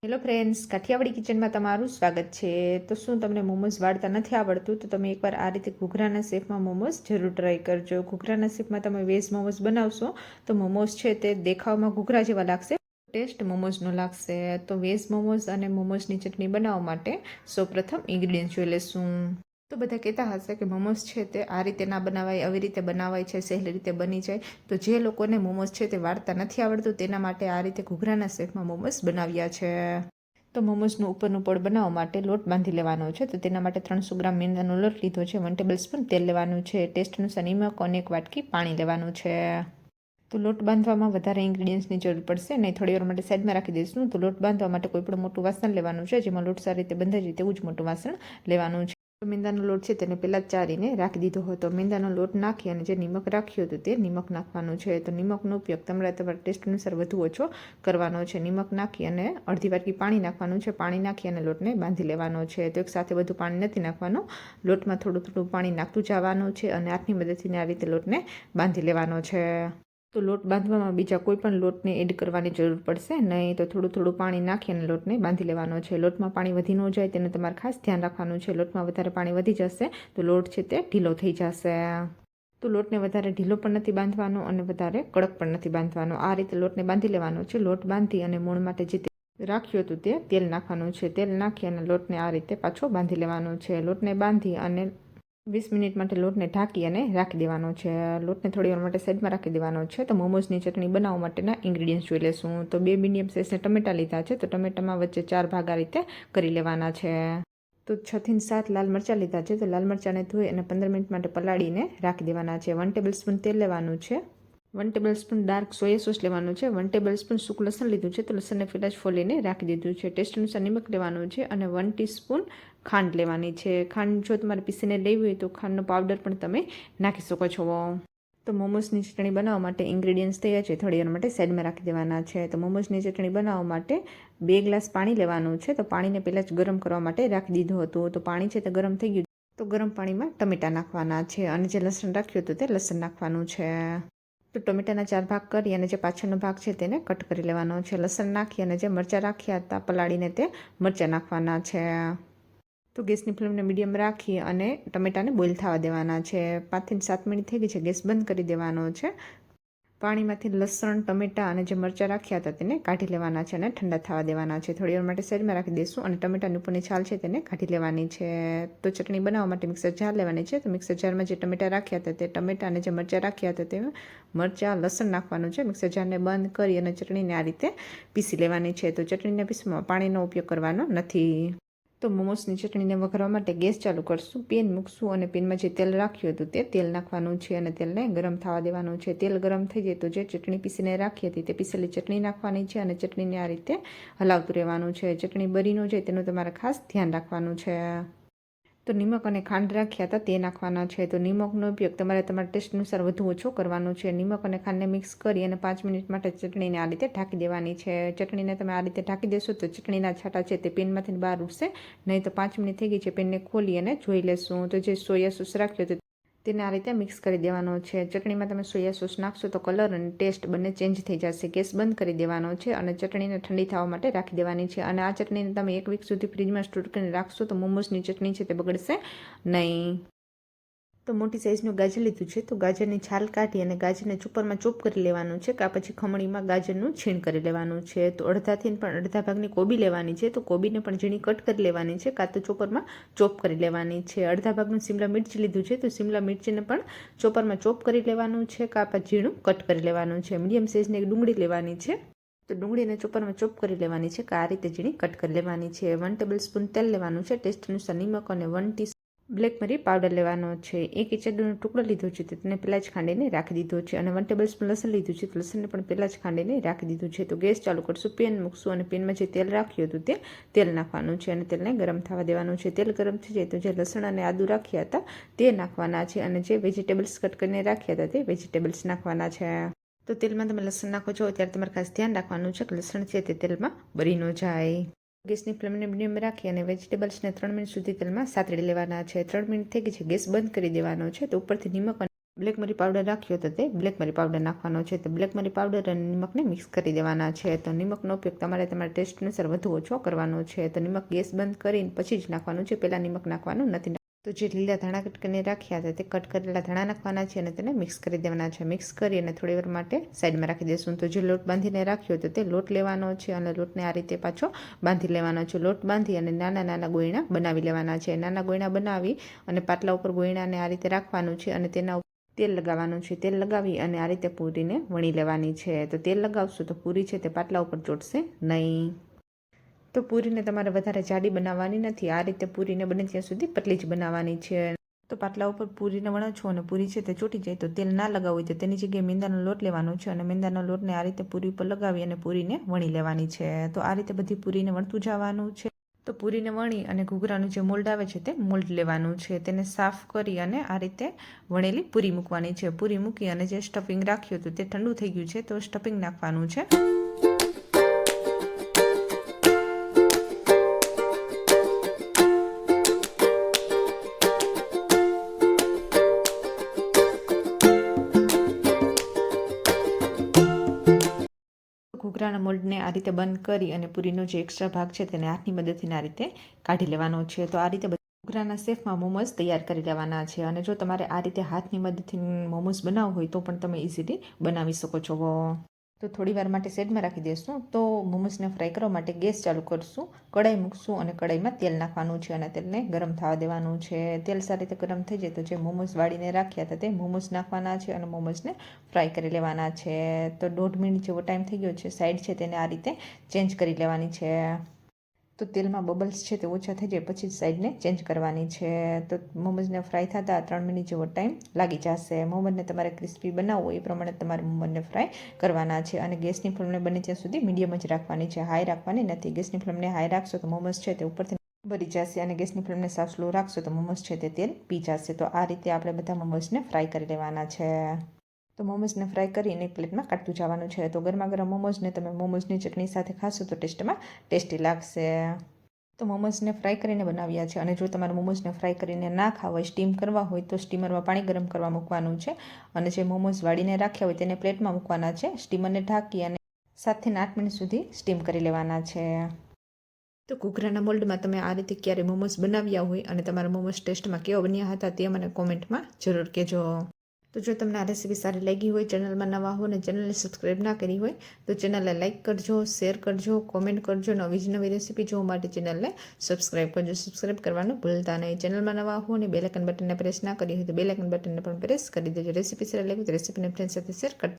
Hello friends, Kathiawadi કિચનમાં તમારું સ્વાગત છે। તો શું તમને મોમોઝ વાળતા નથી આવડતું? તો તમે એકવાર આ રીતે ઘૂઘરાના શેપમાં મોમોઝ જરૂર ટ્રાય કરજો। ઘૂઘરાના શેપમાં તમે વેજ મોમોઝ બનાવશો તો મોમોઝ છે તે દેખાવમાં ઘૂઘરા જેવા લાગશે, ટેસ્ટ મોમોઝનો લાગશે। તો વેજ મોમોઝ અને મોમોઝની ચટણી બનાવવા માટે સૌપ્રથમ ઇન્ગ્રીડિયન્ટ જોઈ લેશું। તો બધા કહેતા હશે કે મોમોઝ છે તે આ રીતે ના બનાવાય, આવી રીતે બનાવાય છે, સહેલી રીતે બની જાય। તો જે લોકોને મોમોઝ છે તે વાળતા નથી આવડતું તેના માટે આ રીતે ઘૂઘરાના શેપમાં મોમોઝ બનાવ્યા છે। તો મોમોઝનું ઉપરનું પડ બનાવવા માટે લોટ બાંધી લેવાનો છે। તો તેના માટે 300 ગ્રામ મેંદાનો લોટ લીધો છે, 1 ટેબલસ્પૂન તેલ લેવાનું છે, ટેસ્ટ અનુસાર નિમક અને 1 વાટકી પાણી લેવાનું છે। તો લોટ બાંધવામાં વધારે ઇન્ગ્રીડિયન્ટ્સની જરૂર પડશે નહીં, થોડી વાર માટે સાઈડમાં રાખી દઈશું। તો લોટ બાંધવા માટે કોઈ પણ મોટું વાસણ લેવાનું છે, જેમાં લોટ સારી રીતે બંધાઈ જાય તેવું જ મોટું વાસણ લેવાનું છે। તો મેંદાનો લોટ છે તેને પહેલાં જ ચારીને રાખી દીધો હતો। મેંદાનો લોટ નાખી અને જે નિમક રાખ્યું હતું તે નિમક નાખવાનું છે। તો નિમકનો ઉપયોગ તમારા ટેસ્ટ અનુસાર વધુ ઓછો કરવાનો છે। નિમક નાખી અને અડધી વાટકી પાણી નાખવાનું છે, પાણી નાખી અને લોટને બાંધી લેવાનો છે। તો એક સાથે બધું પાણી નથી નાખવાનું, લોટમાં થોડું થોડું પાણી નાખતું જવાનું છે અને હાથની મદદથી આ રીતે લોટને બાંધી લેવાનો છે। તો લોટ બાંધવામાં બીજા કોઈ પણ લોટને એડ કરવાની જરૂર પડશે નહીં, તો થોડું થોડું પાણી નાખી અને લોટને બાંધી લેવાનો છે। લોટમાં પાણી વધી ન જાય તેનું તમારે ખાસ ધ્યાન રાખવાનું છે। લોટમાં વધારે પાણી વધી જશે તો લોટ છે તે ઢીલો થઈ જશે। તો લોટને વધારે ઢીલો પણ નથી બાંધવાનો અને વધારે કડક પણ નથી બાંધવાનો, આ રીતે લોટને બાંધી લેવાનો છે। લોટ બાંધી અને મૂણ માટે જે રાખ્યું હતું તે તેલ નાખવાનું છે, તેલ નાખી અને લોટને આ રીતે પાછો બાંધી લેવાનો છે। લોટને બાંધી અને 20 મિનિટ માટે લોટને ઢાંકી અને રાખી દેવાનો છે। લોટને થોડી વાર માટે સાઈડમાં રાખી દેવાનો છે। તો મોમોઝની ચટણી બનાવવા માટેના ઇન્ગ્રીડિયન્ટ્સ જોઈ લેશું। તો 2 મીડિયમ સાઇઝના ટમેટા લીધા છે, તો ટમેટામાં વચ્ચે 4 ભાગ આ રીતે કરી લેવાના છે। તો 6 થી 7 લાલ મરચાં લીધા છે, તો લાલ મરચાંને ધોઈ અને 15 મિનિટ માટે પલાળીને રાખી દેવાના છે। 1 ટેબલસ્પૂન તેલ લેવાનું છે, 1 ટેબલસ્પૂન ડાર્ક સોયા સોસ લેવાનું છે, 1 ટેબલસ્પૂન સૂકું લસણ લીધું છે, તો લસણને પહેલાં જ ફોલીને રાખી દીધું છે। ટેસ્ટ અનુસાર નિમક લેવાનું છે અને 1 ટીસ્પૂન ખાંડ લેવાની છે। ખાંડ જો તમારે પીસીને લેવી હોય તો ખાંડનો પાવડર પણ તમે નાખી શકો છો। તો મોમોઝની ચટણી બનાવવા માટે ઇન્ગ્રીડિયન્ટ્સ તૈયાર છે, થોડી વાર માટે સાઈડમાં રાખી દેવાના છે। તો મોમોઝની ચટણી બનાવવા માટે 2 ગ્લાસ પાણી લેવાનું છે, તો પાણીને પહેલાં જ ગરમ કરવા માટે રાખી દીધું હતું। તો પાણી છે તે ગરમ થઈ ગયું, તો ગરમ પાણીમાં ટમેટાં નાખવાના છે અને જે લસણ રાખ્યું હતું તે લસણ નાખવાનું છે। તો ટમેટાના 4 ભાગ કરી અને જે પાછળનો ભાગ છે તેને કટ કરી લેવાનો છે। લસણ નાખી અને જે મરચાં રાખ્યા હતા પલાળીને તે મરચાં નાખવાના છે। તો ગેસની ફ્લેમને મીડિયમ રાખી અને ટમેટાને બોઇલ થવા દેવાના છે। 5 થી 7 મિનિટ થઈ ગઈ છે, ગેસ બંધ કરી દેવાનો છે। પાણીમાંથી લસણ, ટમેટાં અને જે મરચાં રાખ્યા હતા તેને કાઢી લેવાના છે અને ઠંડા થવા દેવાના છે। થોડી વાર માટે સાઈડમાં રાખી દઈશું અને ટમેટાની ઉપરની છાલ છે તેને કાઢી લેવાની છે। તો ચટણી બનાવવા માટે મિક્સર જાર લેવાની છે, તો મિક્સર જારમાં જે ટમેટાં રાખ્યા હતા તે ટમેટાં અને જે મરચાં રાખ્યા હતા તે મરચાં, લસણ નાખવાનું છે। મિક્સર જારને બંધ કરી અને ચટણીને આ રીતે પીસી લેવાની છે। તો ચટણીને પીસવામાં પાણીનો ઉપયોગ કરવાનો નથી। તો મોમોઝની ચટણીને વઘારવા માટે ગેસ ચાલુ કરશું, પેન મૂકશું અને પેનમાં જે તેલ રાખ્યું હતું તે તેલ નાખવાનું છે અને તેલને ગરમ થવા દેવાનું છે। તેલ ગરમ થઈ જાય તો જે ચટણી પીસીને રાખી હતી તે પીસેલી ચટણી નાખવાની છે અને ચટણીને આ રીતે હલાવતું રહેવાનું છે। ચટણી બળી ન જાય તેનું તમારે ખાસ ધ્યાન રાખવાનું છે। તો નિમક અને ખાંડ રાખ્યા હતા તે નાખવાના છે। તો નિમકનો ઉપયોગ તમારા ટેસ્ટ અનુસાર વધુ ઓછો કરવાનો છે। નિમક અને ખાંડને મિક્સ કરી અને 5 મિનિટ માટે ચટણીને આ રીતે ઢાંકી દેવાની છે। ચટણીને તમે આ રીતે ઢાંકી દેશો તો ચટણીના છાંટા છે તે પેનમાંથી બહાર ઉઠશે નહીં। તો 5 મિનિટ થઈ ગઈ છે, પેનને ખોલી અને જોઈ લેશું। તો જે સોયા સોસ રાખ્યો હતો તેને આ રીતે મિક્સ કરી દેવાનો છે। ચટણીમાં તમે સોયા સોસ નાખશો તો કલર અને ટેસ્ટ બંને ચેન્જ થઈ જશે। ગેસ બંધ કરી દેવાનો છે અને ચટણીને ઠંડી થવા માટે રાખી દેવાની છે। અને આ ચટણીને તમે 1 વીક સુધી ફ્રીજમાં સ્ટોર કરીને રાખશો તો મોમોઝની ચટણી છે તે બગડશે નહીં। તો મોટી સાઇઝનું ગાજર લીધું છે, તો ગાજરની છાલ કાઢી અને ગાજરને ચોપરમાં ચોપ કરી લેવાનું છે, કાં પછી ખમણીમાં ગાજરનું છીણ કરી લેવાનું છે। તો અડધાથી પણ અડધા ભાગની કોબી લેવાની છે, તો કોબીને પણ ઝીણી કટ કરી લેવાની છે, કાં તો ચોપરમાં ચોપ કરી લેવાની છે। અડધા ભાગનું શિમલા મિર્ચ લીધું છે, તો શિમલા મિર્ચીને પણ ચોપરમાં ચોપ કરી લેવાનું છે, કાં પછી ઝીણું કટ કરી લેવાનું છે। મીડિયમ સાઇઝની એક ડુંગળી લેવાની છે, તો ડુંગળીને ચોપરમાં ચોપ કરી લેવાની છે, આ રીતે ઝીણી કટ કરી લેવાની છે। 1 ટેબલસ્પૂન તેલ લેવાનું છે, ટેસ્ટ અનુસાર નિમક અને 1 ટીસ્પૂન બ્લેક મરી પાવડર લેવાનો છે। 1 ઇંચ આદુનો ટુકડો લીધો છે, તેને પહેલાં જ ખાંડીને રાખી દીધો છે અને 1 ટેબલસ્પૂન લસણ લીધું છે, તો લસણને પણ પહેલાં જ ખાંડીને રાખી દીધું છે। તો ગેસ ચાલુ કરશું, પેન મૂકશું અને પેનમાં જે તેલ રાખ્યું હતું તે તેલ નાખવાનું છે અને તેલને ગરમ થવા દેવાનું છે। તેલ ગરમ થઈ જાય તો જે લસણ અને આદુ રાખ્યા હતા તે નાખવાના છે અને જે વેજીટેબલ્સ કટ કરીને રાખ્યા હતા તે વેજીટેબલ્સ નાખવાના છે। તો તેલમાં તમે લસણ નાખો છો ત્યારે તમારે ખાસ ધ્યાન રાખવાનું છે કે લસણ છે તે તેલમાં બળી ન જાય। ગેસની ફ્લેમને મીડિયમ રાખી અને વેજીટેબલ્સને 3 મિનિટ સુધી તેલમાં સાતળી લેવાના છે। 3 મિનિટ થઈ ગઈ છે, ગેસ બંધ કરી દેવાનો છે। તો ઉપરથી નિમક અને બ્લેક મરી પાવડર રાખ્યો તો તે બ્લેક મરી પાવડર નાખવાનો છે. તો બ્લેક મરી પાવડર અને નિમકને મિક્સ કરી દેવાના છે. તો નિમકનો ઉપયોગ તમારા ટેસ્ટ અનુસાર વધુ ઓછો કરવાનો છે. તો નિમક ગેસ બંધ કરીને પછી જ નાખવાનું છે, પહેલાં નિમક નાખવાનું નથી. તો જે લીલા ધાણા કટ કરીને રાખ્યા હતા તે કટ કરેલા ધાણા નાખવાના છે અને તેને મિક્સ કરી દેવાના છે. મિક્સ કરી અને થોડી વાર માટે સાઈડમાં રાખી દઈશું. તો જે લોટ બાંધીને રાખ્યો તો તે લોટ લેવાનો છે અને લોટને આ રીતે પાછો બાંધી લેવાનો છે. લોટ બાંધી અને નાના નાના ગોયણા બનાવી લેવાના છે. નાના ગોયણા બનાવી અને પાટલા ઉપર ગોયણાને આ રીતે રાખવાનું છે અને તેના તેલ લગાવવાનું છે. તેલ લગાવી અને આ રીતે પૂરીને વણી લેવાની છે. તો તેલ લગાવશું તો પૂરી છે તે પાટલા ઉપર ચોટશે નહીં. તો પૂરીને તમારે વધારે જાડી બનાવવાની નથી. આ રીતે પૂરીને બને ત્યાં સુધી પતલી જ બનાવવાની છે. તો પાટલા ઉપર પૂરીને વણો છો અને પૂરી છે તે ચોટી જાય તો તેલ ના લગાવવું હોય તો તેની જગ્યાએ મેંદાનો લોટ લેવાનો છે અને મેંદાનો લોટને આ રીતે પૂરી ઉપર લગાવી અને પૂરીને વણી લેવાની છે. તો આ રીતે બધી પૂરીને વણતું જવાનું છે. તો પૂરીને વણી અને ઘૂઘરાનું જે મોલ્ડ આવે છે તે મોલ્ડ લેવાનું છે. તેને સાફ કરી અને આ રીતે વણેલી પૂરી મૂકવાની છે. પૂરી મૂકી અને જે સ્ટફિંગ રાખ્યું હતું તે ઠંડુ થઈ ગયું છે તો સ્ટફિંગ નાખવાનું છે. ઘૂઘરાના મોલ્ડને આ રીતે બંધ કરી અને પૂરીનો જે એક્સ્ટ્રા ભાગ છે તેને હાથની મદદથી આ રીતે કાઢી લેવાનો છે. તો આ રીતે ઘૂઘરાના શેપમાં મોમોઝ તૈયાર કરી લેવાના છે. અને જો તમારે આ રીતે હાથની મદદથી મોમોઝ બનાવવું હોય તો પણ તમે ઇઝીલી બનાવી શકો છો. તો થોડી વાર માટે સાઈડમાં રાખી દઈશું. તો મોમોઝને ફ્રાય કરવા માટે ગેસ ચાલુ કરશું, કઢાઈ મૂકશું અને કઢાઈમાં તેલ નાખવાનું છે અને તેલને ગરમ થવા દેવાનું છે. તેલ સારી રીતે ગરમ થઈ જાય તો જે મોમોઝ વાળીને રાખ્યા હતા તે મોમોઝ નાખવાના છે અને મોમોઝને ફ્રાય કરી લેવાના છે. તો 1.5 મિનિટ જેવો ટાઈમ થઈ ગયો છે. સાઈડ છે તેને આ રીતે ચેન્જ કરી લેવાની છે. તો તેલમાં બબલ્સ છે તે ઓછા થઈ જાય પછી સાઈડને ચેન્જ કરવાની છે. તો મોમોઝને ફ્રાય થતાં 3 મિનિટ જેવો ટાઈમ લાગી જશે. મોમોઝને તમારે ક્રિસ્પી બનાવવો એ પ્રમાણે તમારે મોમોઝને ફ્રાય કરવાના છે. અને ગેસની ફ્લેમને બને ત્યાં સુધી મીડિયમ જ રાખવાની છે, હાઈ રાખવાની નથી. ગેસની ફ્લેમને હાઈ રાખશો તો મોમોઝ છે તે ઉપરથી બળી જશે અને ગેસની ફ્લેમને સાવ સ્લો રાખશો તો મોમોઝ છે તે તેલ પી જશે. તો આ રીતે આપણે બધા મોમોઝને ફ્રાય કરી લેવાના છે. તો મોમોઝને ફ્રાય કરીને એક પ્લેટમાં કાઢતું જવાનું છે. તો ગરમા ગરમ મોમોઝને તમે મોમોઝની ચટણી સાથે ખાશો તો ટેસ્ટી લાગશે. તો મોમોઝને ફ્રાય કરીને બનાવ્યા છે. અને જો તમારે મોમોઝને ફ્રાય કરીને ના ખાવા હોય, સ્ટીમ કરવા હોય તો સ્ટીમરમાં પાણી ગરમ કરવા મૂકવાનું છે. અને જે મોમોઝ વાળીને રાખ્યા હોય તેને પ્લેટમાં મૂકવાના છે. સ્ટીમરને ઢાંકી અને 7 થી 8 મિનિટ સુધી સ્ટીમ કરી લેવાના છે. તો ઘૂઘરાના મોલ્ડમાં તમે આ રીતે ક્યારે મોમોઝ બનાવ્યા હોય અને તમારા મોમોઝ ટેસ્ટમાં કેવા બન્યા હતા તે મને કોમેન્ટમાં જરૂર કહેજો. તો જો તમને આ રેસીપી સારી લાગી હોય, ચેનલમાં નવા હો અને ચેનલને સબસ્ક્રાઈબ ના કરી હોય તો ચેનલને લાઇક કરજો, શેર કરજો, કોમેન્ટ કરજો. નવી જ નવી રેસીપી જોવા માટે ચેનલને સબસ્ક્રાઈબ કરજો. સબસ્ક્રાઈબ કરવાનું ભૂલતા નહીં. ચેનલમાં નવા હો અને બેલ આઇકન બટનને પ્રેસ ના કરી હોય તો બેલ આઇકન બટનને પણ પ્રેસ કરી દેજો. રેસીપી સારી લાગી તો રેસીપીને ફ્રેન્ડ સાથે શેર કરજો.